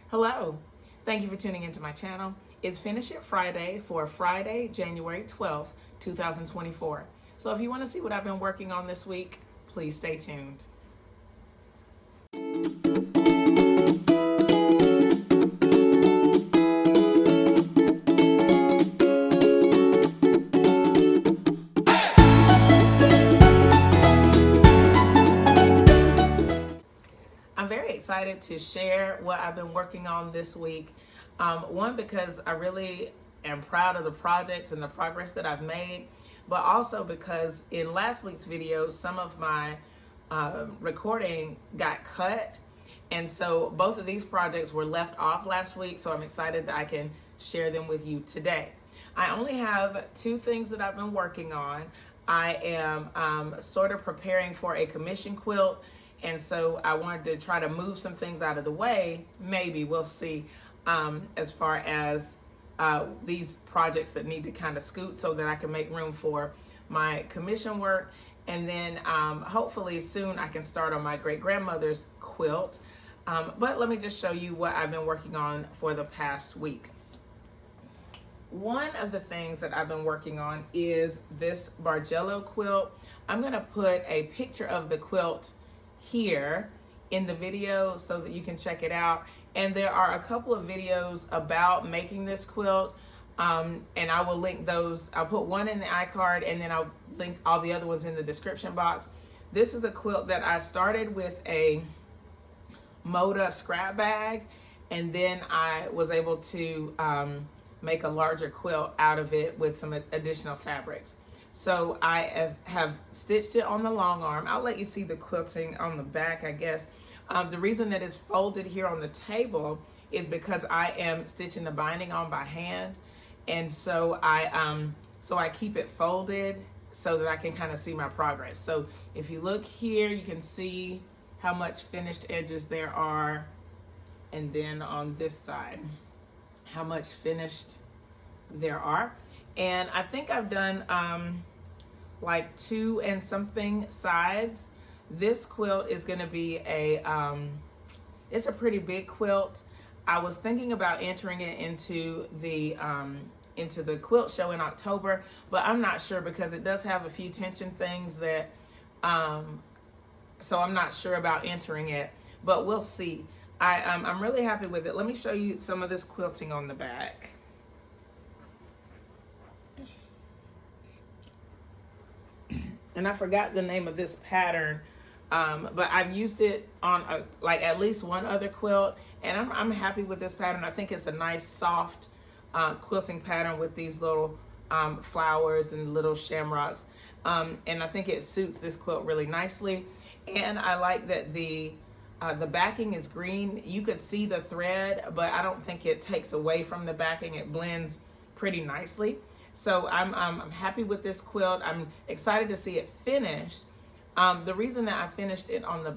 Hello, thank you for tuning into my channel. It's Finish It Friday for Friday, January 12th, 2024. So if you want to see what I've been working on this week, please stay tuned. I'm very excited to share what I've been working on this week. One, because I really am proud of the projects and the progress that I've made, but also because in last week's video, some of my recording got cut. And so both of these projects were left off last week, so I'm excited that I can share them with you today. I only have two things that I've been working on. I am sort of preparing for a commission quilt, and so I wanted to try to move some things out of the way. Maybe we'll see, as far as these projects that need to kind of scoot so that I can make room for my commission work. And then hopefully soon I can start on my great-grandmother's quilt. But let me just show you what I've been working on for the past week. One of the things that I've been working on is this Bargello quilt. I'm gonna put a picture of the quilt here in the video so that you can check it out. And there are a couple of videos about making this quilt, and I will link those. I'll put one in the iCard, and then I'll link all the other ones in the description box. This is a quilt that I started with a Moda scrap bag, and then I was able to make a larger quilt out of it with some additional fabrics. So I have stitched it on the long arm. I'll let you see the quilting on the back, I guess. The reason that it's folded here on the table is because I am stitching the binding on by hand. And so I keep it folded so that I can kind of see my progress. So if you look here, you can see how much finished edges there are. And then on this side, how much finished there are. And I think I've done like 2 and something sides. This quilt is gonna be it's a pretty big quilt. I was thinking about entering it into the quilt show in October, but I'm not sure because it does have a few tension things that, so I'm not sure about entering it, but we'll see. I'm really happy with it. Let me show you some of this quilting on the back. And I forgot the name of this pattern, but I've used it on like at least one other quilt, and I'm happy with this pattern. I think it's a nice soft quilting pattern with these little flowers and little shamrocks, and I think it suits this quilt really nicely. And I like that the backing is green. You could see the thread, but I don't think it takes away from the backing. It blends pretty nicely. So I'm happy with this quilt. I'm excited to see it finished. The reason that I finished it on the,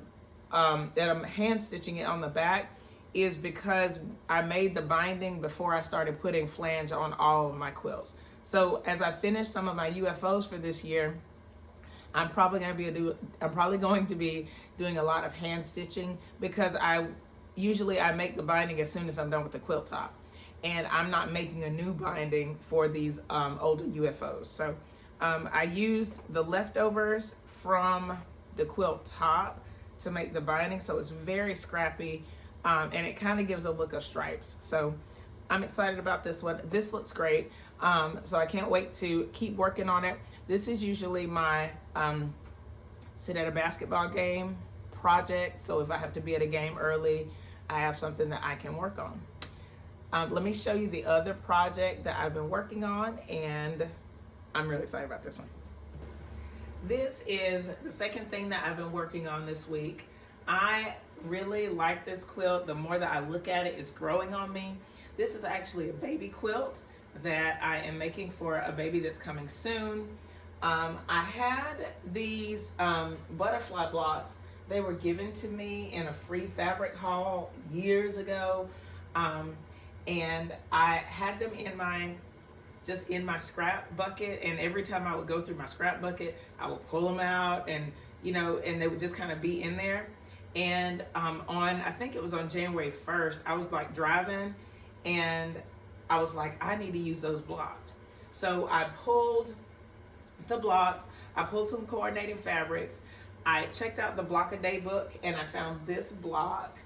that I'm hand stitching it on the back is because I made the binding before I started putting flange on all of my quilts. So as I finish some of my UFOs for this year, I'm probably going to be doing a lot of hand stitching because I make the binding as soon as I'm done with the quilt top. And I'm not making a new binding for these older UFOs. So I used the leftovers from the quilt top to make the binding. So it's very scrappy, and it kind of gives a look of stripes. So I'm excited about this one. This looks great. So I can't wait to keep working on it. This is usually my sit at a basketball game project. So if I have to be at a game early, I have something that I can work on. Let me show you the other project that I've been working on, and I'm really excited about this one. This is the second thing that I've been working on this week. I really like this quilt. The more that I look at it, it's growing on me. This is actually a baby quilt that I am making for a baby that's coming soon. I had these butterfly blocks. They were given to me in a free fabric haul years ago. And I had them in my scrap bucket, and every time I would go through my scrap bucket, I would pull them out, and and they would just kind of be in there. And I think it was on January 1st, I was like driving and I was like, I need to use those blocks. So I pulled the blocks, I pulled some coordinating fabrics, I checked out the block a day book, and I found this block,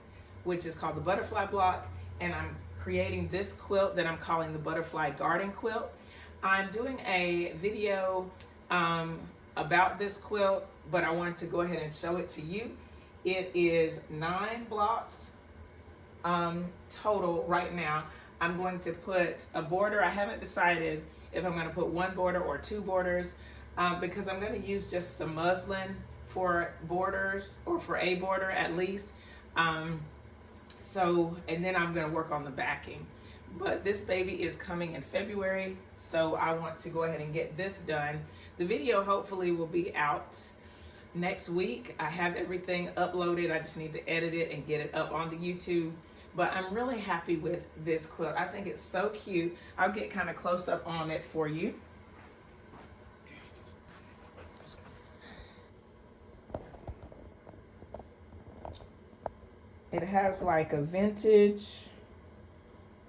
which is called the butterfly block, and I'm creating this quilt that I'm calling the butterfly garden quilt. I'm doing a video about this quilt, but I wanted to go ahead and show it to you. It is 9 blocks total right now. I'm going to put a border. I haven't decided if I'm going to put 1 border or 2 borders because I'm going to use just some muslin for borders, or for a border at least. And then I'm going to work on the backing. But this baby is coming in February, so I want to go ahead and get this done. The video hopefully will be out next week. I have everything uploaded. I just need to edit it and get it up onto YouTube. But I'm really happy with this quilt. I think it's so cute. I'll get kind of close up on it for you. It has like a vintage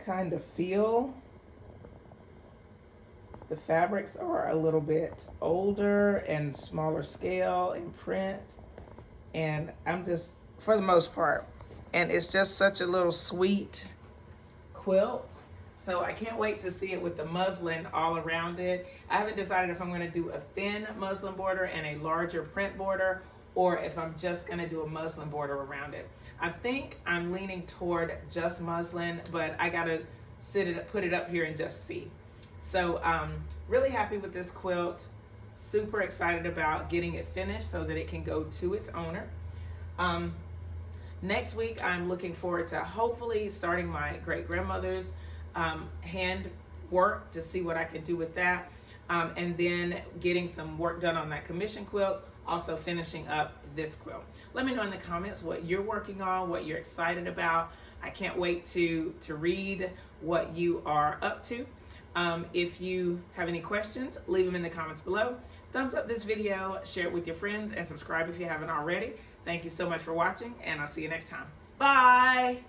kind of feel. The fabrics are a little bit older and smaller scale in print. And I'm just, for the most part, and it's just such a little sweet quilt. So I can't wait to see it with the muslin all around it. I haven't decided if I'm gonna do a thin muslin border and a larger print border, or if I'm just gonna do a muslin border around it. I think I'm leaning toward just muslin, but I gotta put it up here and just see. So really happy with this quilt. Super excited about getting it finished so that it can go to its owner. Next week, I'm looking forward to hopefully starting my great-grandmother's hand work to see what I can do with that. And then getting some work done on that commission quilt, also finishing up this quilt. Let me know in the comments what you're working on, what you're excited about. I can't wait to read what you are up to. If you have any questions, leave them in the comments below. Thumbs up this video, share it with your friends, and subscribe if you haven't already. Thank you so much for watching, and I'll see you next time. Bye!